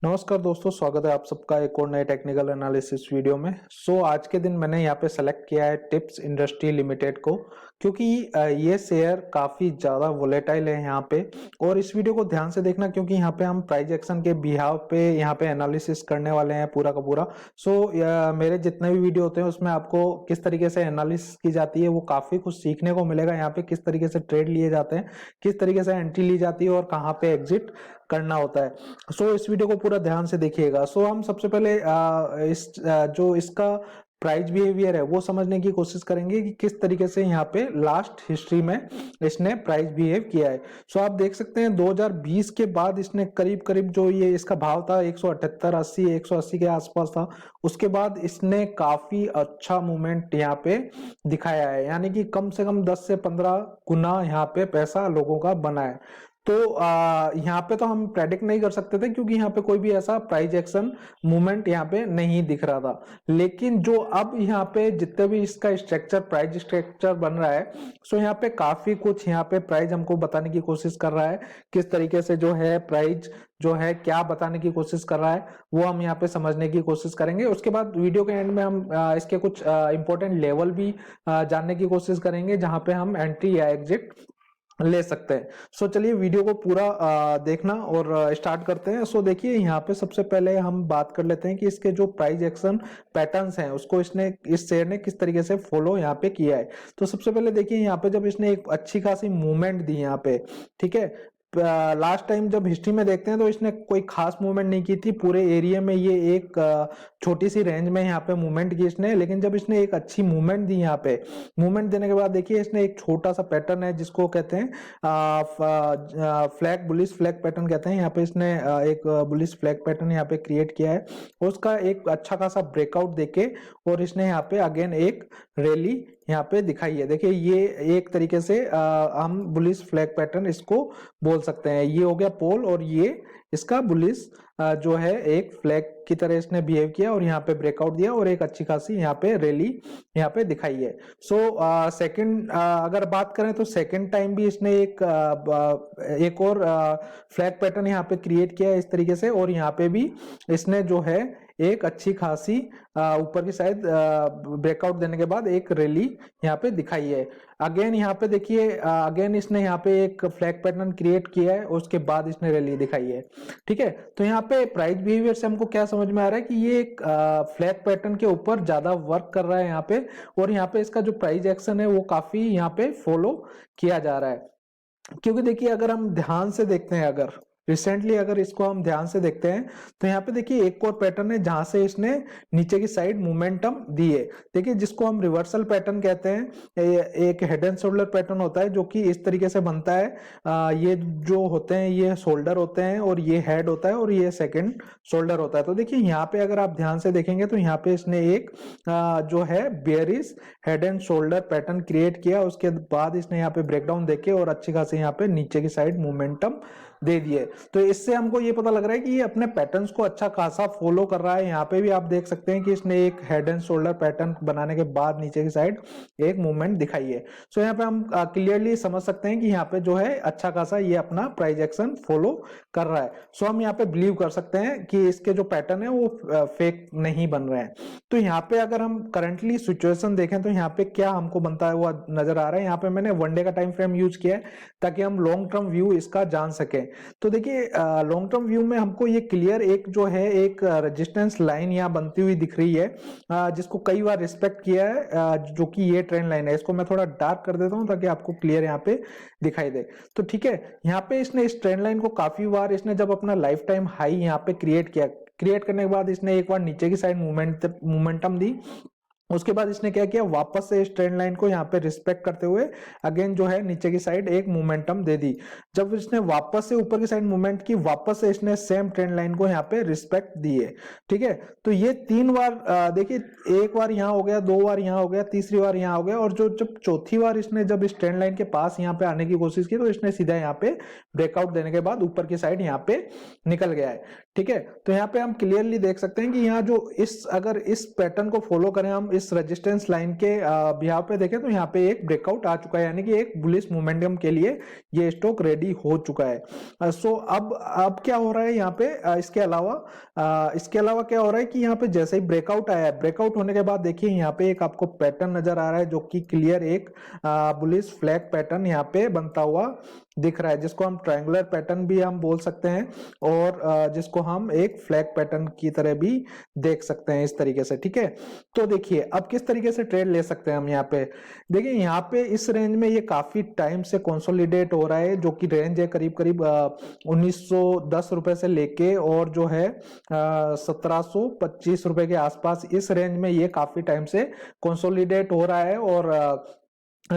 नमस्कार दोस्तों, स्वागत है आप सबका एक और नए टेक्निकल एनालिसिस वीडियो में। आज के दिन मैंने यहाँ पे सेलेक्ट किया है टिप्स इंडस्ट्री लिमिटेड को, क्योंकि ये शेयर काफ़ी ज़्यादा वोलेटाइल है यहाँ पे। और इस वीडियो को ध्यान से देखना, क्योंकि यहाँ पे हम प्राइस एक्शन के बिहाव पे यहाँ पे एनालिसिस करने वाले हैं पूरा का पूरा। मेरे जितने भी वीडियो होते हैं उसमें आपको किस तरीके से एनालिसिस की जाती है वो काफ़ी कुछ सीखने को मिलेगा। यहाँ पे किस तरीके से ट्रेड लिए जाते हैं, किस तरीके से एंट्री ली जाती है और कहाँ पे एग्जिट करना होता है। इस वीडियो को पूरा ध्यान से देखिएगा। हम सबसे पहले जो इसका प्राइस बिहेवियर है वो समझने की कोशिश करेंगे कि किस तरीके से यहाँ पे लास्ट हिस्ट्री में इसने प्राइस बिहेव किया है। आप देख सकते हैं 2020 के बाद इसने करीब करीब जो ये इसका भाव था 178, 80, 180 के आसपास था। उसके बाद इसने काफी अच्छा मूवमेंट यहाँ पे दिखाया है, यानी कि कम से कम 10 से 15 गुना यहाँ पे पैसा लोगों का बना है। यहाँ पे तो हम प्रेडिक्ट नहीं कर सकते थे, क्योंकि यहाँ पे कोई भी ऐसा प्राइस एक्शन मूवमेंट यहाँ पे नहीं दिख रहा था। लेकिन जो अब यहाँ पे जितने भी इसका स्ट्रक्चर, प्राइस स्ट्रक्चर बन रहा है, यहाँ पे काफी कुछ यहाँ पे प्राइस हमको बताने की कोशिश कर रहा है। किस तरीके से जो है प्राइस जो है क्या बताने की कोशिश कर रहा है वो हम यहाँ पे समझने की कोशिश करेंगे। उसके बाद वीडियो के एंड में हम इसके कुछ इंपॉर्टेंट लेवल भी जानने की कोशिश करेंगे, जहां पे हम एंट्री या एग्जिट ले सकते हैं। चलिए वीडियो को पूरा देखना और स्टार्ट करते हैं। देखिए यहाँ पे सबसे पहले हम बात कर लेते हैं कि इसके जो प्राइस एक्शन पैटर्न्स हैं उसको इस शेयर ने किस तरीके से फॉलो यहाँ पे किया है। सबसे पहले देखिए यहाँ पे जब इसने एक अच्छी खासी मूवमेंट दी यहाँ पे, ठीक है, लास्ट टाइम जब हिस्ट्री में देखते हैं तो इसने कोई खास मूवमेंट नहीं की थी पूरे एरिया में। ये एक छोटी सी रेंज में यहाँ पे मूवमेंट की इसने, लेकिन जब इसने एक अच्छी मूवमेंट दी यहाँ पे, मूवमेंट देने के बाद देखिए इसने एक छोटा सा पैटर्न है जिसको कहते हैं फ्लैग, बुलिश फ्लैग पैटर्न कहते हैं। यहाँ पे इसने एक बुलिश फ्लैग पैटर्न यहाँ पे क्रिएट किया है, उसका एक अच्छा खासा ब्रेकआउट देके और इसने यहाँ पे अगेन एक रैली यहाँ पे दिखाई है। देखिए ये एक तरीके से हम बुलिश फ्लैग पैटर्न इसको बोल सकते हैं। ये हो गया पोल और ये इसका बुलिश जो है एक फ्लैग की तरह इसने बिहेव किया और यहाँ पे ब्रेकआउट दिया और एक अच्छी खासी यहाँ पे रैली यहाँ पे दिखाई है। सेकंड अगर बात करें तो सेकंड टाइम भी इसने एक और फ्लैग पैटर्न यहाँ पे क्रिएट किया है इस तरीके से, और यहाँ पे भी इसने जो है एक अच्छी खासी ऊपर की साइड ब्रेकआउट देने के बाद एक रैली यहाँ पे दिखाई है। अगेन यहाँ पे देखिए अगेन इसने यहाँ पे एक फ्लैग पैटर्न क्रिएट किया है, उसके बाद इसने रैली दिखाई है। ठीक है, तो यहाँ पे प्राइस बिहेवियर से हमको क्या समझ में आ रहा है कि ये एक फ्लैग पैटर्न के ऊपर ज्यादा वर्क कर रहा है यहाँ पे, और यहाँ पे इसका जो प्राइस एक्शन है वो काफी यहाँ पे फॉलो किया जा रहा है। क्योंकि देखिए अगर हम ध्यान से देखते हैं, अगर रिसेंटली अगर इसको हम ध्यान से देखते हैं तो यहाँ पे देखिए एक और पैटर्न है जहां से इसने नीचे की साइड मोमेंटम दी है। देखिए जिसको हम रिवर्सल पैटर्न कहते हैं, एक हेड एंड शोल्डर पैटर्न होता है जो कि इस तरीके से बनता है। ये जो होते हैं ये शोल्डर होते हैं और ये हेड होता है और ये सेकंड शोल्डर होता है। तो देखिए यहाँ पे अगर आप ध्यान से देखेंगे तो यहाँ पे इसने एक जो है bearish head and shoulder pattern create किया, उसके बाद इसने यहाँ पे ब्रेकडाउन देके और अच्छी खासी यहाँ पे नीचे की साइड मोमेंटम दे दिए। तो इससे हमको ये पता लग रहा है कि ये अपने पैटर्न्स को अच्छा खासा फॉलो कर रहा है। यहाँ पे भी आप देख सकते हैं कि इसने एक हेड एंड शोल्डर पैटर्न बनाने के बाद नीचे की साइड एक मूवमेंट दिखाई है। यहाँ पे हम क्लियरली समझ सकते हैं कि यहाँ पे जो है अच्छा खासा ये अपना प्राइस एक्शन फॉलो कर रहा है। हम यहाँ पे बिलीव कर सकते हैं कि इसके जो पैटर्न है वो फेक नहीं बन रहे हैं। तो यहाँ पे अगर हम करंटली सिचुएशन देखें तो यहाँ पे क्या हमको बनता है वो नजर आ रहा है। यहाँ पे मैंने वन डे का टाइम फ्रेम यूज किया है ताकि हम लॉन्ग टर्म व्यू इसका जान सके। तो देखिए लॉन्ग टर्म व्यू में हमको ये क्लियर एक जो है एक रेजिस्टेंस लाइन यहाँ बनती हुई दिख रही है, जिसको कई बार रिस्पेक्ट किया है, जो कि ये ट्रेंड लाइन है। इसको मैं थोड़ा डार्क कर देता हूं ताकि आपको क्लियर यहाँ पे दिखाई दे। तो ठीक है, यहाँ पे इसने इस ट्रेंड लाइन को काफी बार इसने जब अपना लाइफ टाइम हाई यहाँ पे क्रिएट किया, क्रिएट करने के बाद इसने एक बार नीचे की साइड मोमेंटम दी। उसके बाद इसने क्या किया, वापस से इस ट्रेंड लाइन को यहाँ पे रिस्पेक्ट करते हुए अगेन जो है नीचे की साइड एक मोमेंटम दे दी। जब इसने वापस से ऊपर की साइड मूवमेंट की, वापस से इसने सेम ट्रेंड लाइन को यहाँ पे रिस्पेक्ट दी है। ठीक है, तो ये 3 बार देखिए, एक बार यहाँ हो गया, 2 बार यहाँ हो गया, तीसरी बार यहाँ हो गया, और जब चौथी बार इसने जब इस ट्रेंड लाइन के पास यहाँ पे आने की कोशिश की तो इसने सीधा यहाँ पे ब्रेकआउट देने के बाद ऊपर की साइड यहाँ पे निकल गया है। ठीक है, तो यहाँ पे हम क्लियरली देख सकते हैं कि यहाँ जो अगर इस पैटर्न को फॉलो करें हम इस रेजिस्टेंस लाइन के बिहाव पे देखें तो यहाँ पे एक ब्रेकआउट आ चुका है, यानी कि एक बुलिश मोमेंटम के लिए ये स्टॉक रेडी हो चुका है। सो अब क्या हो रहा है यहाँ पे, इसके अलावा क्या हो रहा है कि यहाँ पे जैसे ही ब्रेकआउट आया है, ब्रेकआउट होने के बाद देखिए यहाँ पे एक आपको पैटर्न नजर आ रहा है जो कि क्लियर एक बुलिश फ्लैग पैटर्न यहाँ पे बनता हुआ दिख रहा है, जिसको हम ट्रायंगुलर पैटर्न भी हम बोल सकते हैं और जिसको हम एक फ्लैग पैटर्न की तरह भी देख सकते हैं इस तरीके से। ठीक है, तो देखिए अब किस तरीके से ट्रेड ले सकते हैं हम यहाँ पे। देखिए यहाँ पे इस रेंज में ये काफी टाइम से कंसोलिडेट हो रहा है, जो कि रेंज है करीब करीब 1910 रुपए से लेके और जो है 1725 रुपए के आसपास, इस रेंज में ये काफी टाइम से कंसोलिडेट हो रहा है और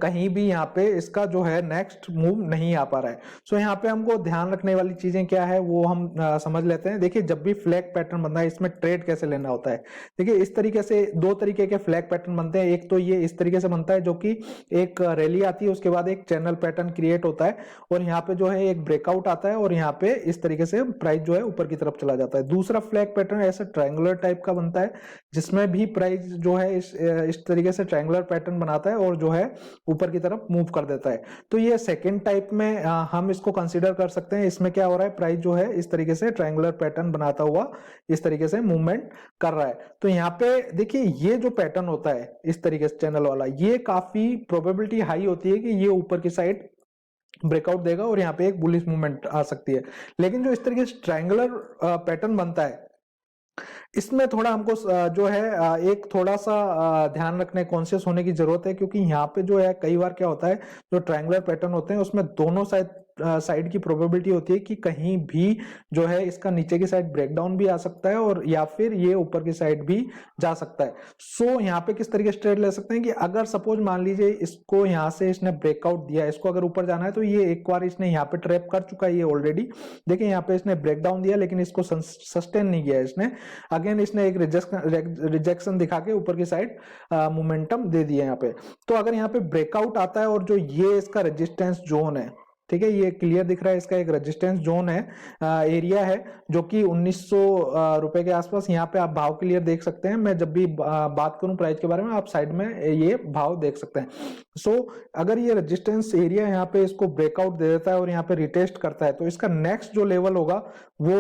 कहीं भी यहाँ पे इसका जो है नेक्स्ट मूव नहीं आ पा रहा है। सो यहाँ पे हमको ध्यान रखने वाली चीजें क्या है वो हम समझ लेते हैं। देखिए जब भी फ्लैग पैटर्न बनता है इसमें ट्रेड कैसे लेना होता है। देखिए इस तरीके से दो तरीके के फ्लैग पैटर्न बनते हैं, एक तो ये इस तरीके से बनता है जो कि एक रैली आती है उसके बाद एक चैनल पैटर्न क्रिएट होता है और यहाँ पे जो है एक ब्रेकआउट आता है और यहाँ पे इस तरीके से प्राइस जो है ऊपर की तरफ चला जाता है। दूसरा फ्लैग पैटर्न ऐसा ट्रायंगुलर टाइप का बनता है जिसमें भी प्राइस जो है इस तरीके से ट्रायंगुलर पैटर्न बनाता है और जो है ऊपर की तरफ मूव कर देता है। तो ये सेकंड टाइप में हम इसको कंसीडर कर सकते हैं। इसमें क्या हो रहा है, प्राइस जो है इस तरीके से ट्रायंगुलर पैटर्न बनाता हुआ इस तरीके से मूवमेंट कर रहा है। तो यहाँ पे देखिए ये जो पैटर्न होता है इस तरीके से चैनल वाला, ये काफी प्रोबेबिलिटी हाई होती है कि ये ऊपर की साइड ब्रेकआउट देगा और यहाँ पे एक बुलिश मूवमेंट आ सकती है। लेकिन जो इस तरीके से ट्रायंगुलर पैटर्न बनता है इसमें थोड़ा हमको जो है एक थोड़ा सा ध्यान रखने कॉन्शियस होने की जरूरत है, क्योंकि यहाँ पे जो है कई बार क्या होता है जो ट्रायंगुलर पैटर्न होते हैं उसमें दोनों साइड की प्रोबेबिलिटी होती है कि कहीं भी जो है इसका नीचे की साइड ब्रेकडाउन भी आ सकता है और या फिर ये ऊपर की साइड भी जा सकता है। सो यहाँ पे किस तरीके से ट्रेड ले सकते हैं कि अगर सपोज मान लीजिए इसको यहाँ से इसने ब्रेकआउट दिया, इसको अगर ऊपर जाना है तो ये एक बार इसने यहाँ पे ट्रैप कर चुका है ये ऑलरेडी। देखिए यहाँ पे इसने ब्रेकडाउन दिया लेकिन इसको सस्टेन नहीं किया इसने, अगेन इसने एक रिजेक्शन दिखा के ऊपर की साइड मोमेंटम दे दिया यहाँ पे। तो अगर यहाँ पे ब्रेकआउट आता है और जो ये इसका रेजिस्टेंस जोन है, ठीक है, ये क्लियर दिख रहा है, इसका एक रेजिस्टेंस जोन है, एरिया है जो कि 1900 रुपए के आसपास। यहाँ पे आप भाव क्लियर देख सकते हैं, मैं जब भी बात करूं प्राइस के बारे में आप साइड में ये भाव देख सकते हैं। सो अगर ये रेजिस्टेंस एरिया यहाँ पे इसको ब्रेकआउट दे देता है और यहाँ पे रिटेस्ट करता है तो इसका नेक्स्ट जो लेवल होगा वो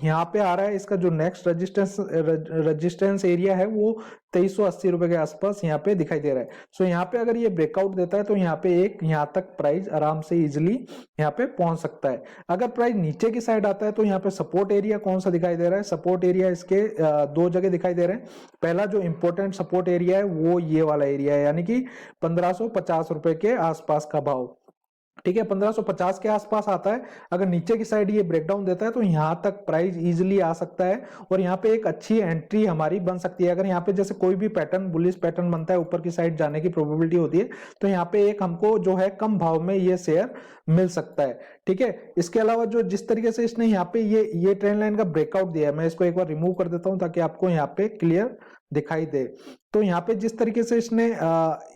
यहाँ पे आ रहा है। इसका जो नेक्स्ट रेजिस्टेंस एरिया है वो 2380 रुपए के आसपास यहाँ पे दिखाई दे रहा है। सो यहाँ पे अगर ये ब्रेकआउट देता है तो यहाँ पे एक यहाँ तक प्राइस आराम से इजिली यहाँ पे पहुंच सकता है। अगर प्राइस नीचे की साइड आता है तो यहाँ पे सपोर्ट एरिया कौन सा दिखाई दे रहा है, सपोर्ट एरिया इसके दो जगह दिखाई दे रहे हैं। पहला जो इंपॉर्टेंट सपोर्ट एरिया है वो ये वाला एरिया है, यानी कि 1550 रुपए के आसपास का भाव। ठीक है, 1550 के आसपास आता है। अगर नीचे की साइड ये ब्रेकडाउन देता है तो यहाँ तक प्राइस इजीली आ सकता है और यहाँ पे एक अच्छी एंट्री हमारी बन सकती है। अगर यहाँ पे जैसे कोई भी पैटर्न बुलिश पैटर्न बनता है ऊपर की साइड जाने की प्रोबेबिलिटी होती है तो यहाँ पे एक हमको जो है कम भाव में ये शेयर मिल सकता है। ठीक है, इसके अलावा जो जिस तरीके से इसने यहाँ पे ये ट्रेंड लाइन का ब्रेकआउट दिया है, मैं इसको एक बार रिमूव कर देता हूँ ताकि आपको यहाँ पे क्लियर दिखाई दे। तो यहाँ पे जिस तरीके से इसने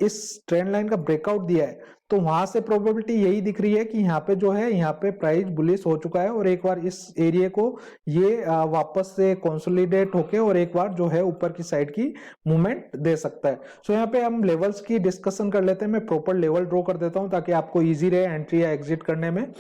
इस ट्रेंड लाइन का ब्रेकआउट दिया है तो वहां से प्रोबेबिलिटी यही दिख रही है कि यहाँ पे जो है यहाँ पे प्राइस बुलिश हो चुका है और एक बार इस एरिया को ये वापस से कंसोलिडेट होके और एक बार जो है ऊपर की साइड की मूवमेंट दे सकता है। सो यहाँ पे हम लेवल्स की डिस्कशन कर लेते हैं। मैं प्रॉपर लेवल ड्रॉ कर देता हूँ ताकि आपको इजी रहे एंट्री या एग्जिट करने में।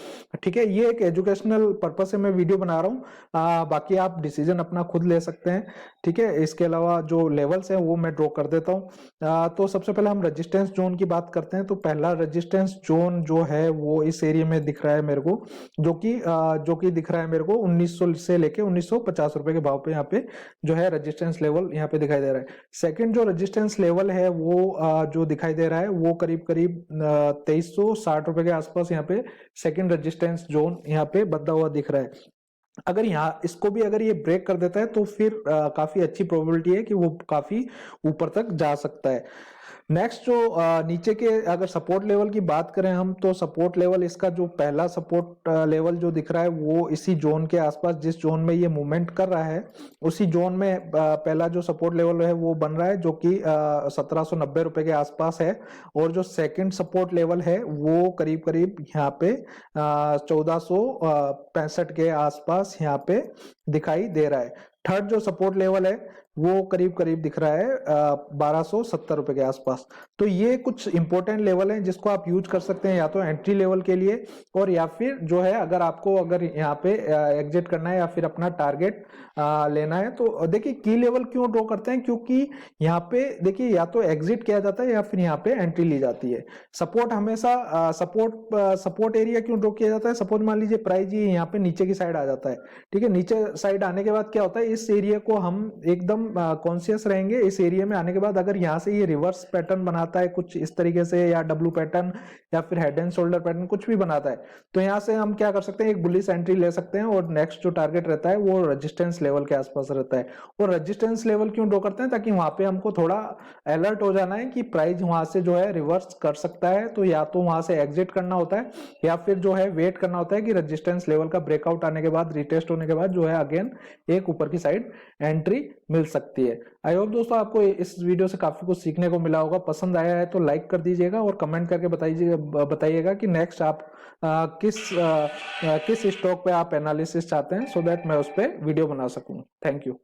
ठीक है, ये एक एजुकेशनल पर्पज से मैं वीडियो बना रहा हूँ, बाकी आप डिसीजन अपना खुद ले सकते हैं। ठीक है, इसके अलावा जो लेवल्स हैं वो मैं ड्रॉ कर देता हूँ। तो सबसे पहले हम रेजिस्टेंस जोन की बात करते हैं। तो पहला रेजिस्टेंस जोन जो है वो इस एरिया में दिख रहा है मेरे को, जो कि दिख रहा है मेरे को 1900 से लेके 1950 रुपए के भाव पे यहाँ पे जो है रेजिस्टेंस लेवल यहाँ पे दिखाई दे रहा है। सेकंड जो रेजिस्टेंस लेवल है वो जो दिखाई दे रहा है वो करीब करीब 2360 रुपए के आसपास यहाँ पे सेकंड रेजिस्टेंस जोन यहाँ पे बदला हुआ दिख रहा है। अगर यहाँ इसको भी अगर ये ब्रेक कर देता है तो फिर काफी अच्छी प्रोबेबिलिटी है कि वो काफी ऊपर तक जा सकता है। नेक्स्ट जो नीचे के अगर सपोर्ट लेवल की बात करें हम, तो सपोर्ट लेवल इसका जो पहला सपोर्ट लेवल जो दिख रहा है वो इसी जोन के आसपास, जिस जोन में ये मूवमेंट कर रहा है उसी जोन में पहला जो सपोर्ट लेवल है वो बन रहा है, जो कि 1790 रुपए के आसपास है। और जो सेकंड सपोर्ट लेवल है वो करीब करीब यहाँ पे 1465 के आसपास यहाँ पे दिखाई दे रहा है। थर्ड जो सपोर्ट लेवल है वो करीब करीब दिख रहा है 1270 रुपए के आसपास। तो ये कुछ इंपॉर्टेंट लेवल हैं जिसको आप यूज कर सकते हैं, या तो एंट्री लेवल के लिए, और या फिर जो है अगर यहाँ पे एग्जिट करना है या फिर अपना टारगेट लेना है। तो देखिए की लेवल क्यों ड्रॉ करते हैं, क्योंकि यहाँ पे देखिए या तो एग्जिट किया जाता है या फिर यहाँ पे एंट्री ली जाती है। सपोर्ट हमेशा सपोर्ट एरिया क्यों ड्रॉ किया जाता है, सपोज मान लीजिए प्राइस ये यहाँ पे नीचे की साइड आ जाता है, ठीक है। नीचे साइड आने के बाद क्या होता है, इस एरिया को हम एकदम कॉन्शियस रहेंगे। इस एरिया में आने के बाद अगर यहाँ से ये रिवर्स पैटर्न बनाता है कुछ इस तरीके से, या डब्ल्यू पैटर्न या फिर हेड एंड शोल्डर पैटर्न कुछ भी बनाता है, तो यहाँ से हम क्या कर सकते हैं, एक बुलिश एंट्री ले सकते हैं। और नेक्स्ट जो टारगेट रहता है वो रेजिस्टेंस लेवल के आसपास रहता है। और रेजिस्टेंस लेवल क्यों ड्रॉ करते हैं, ताकि वहां पे हमको थोड़ा अलर्ट हो जाना है कि प्राइस वहां से जो है रिवर्स कर सकता है। तो या तो वहां से एग्जिट करना होता है या फिर जो है वेट करना होता है कि रेजिस्टेंस लेवल का ब्रेकआउट आने के बाद, रिटेस्ट होने के बाद जो है अगेन एक ऊपर की साइड एंट्री मिल सकती है। आई होप दोस्तों आपको इस वीडियो से काफी कुछ सीखने को मिला होगा। पसंद आया है तो लाइक कर दीजिएगा और कमेंट करके बताइएगा कि नेक्स्ट आप किस स्टॉक पे आप एनालिसिस चाहते हैं, सो दैट मैं उस पर वीडियो बना सकूं। Thank you.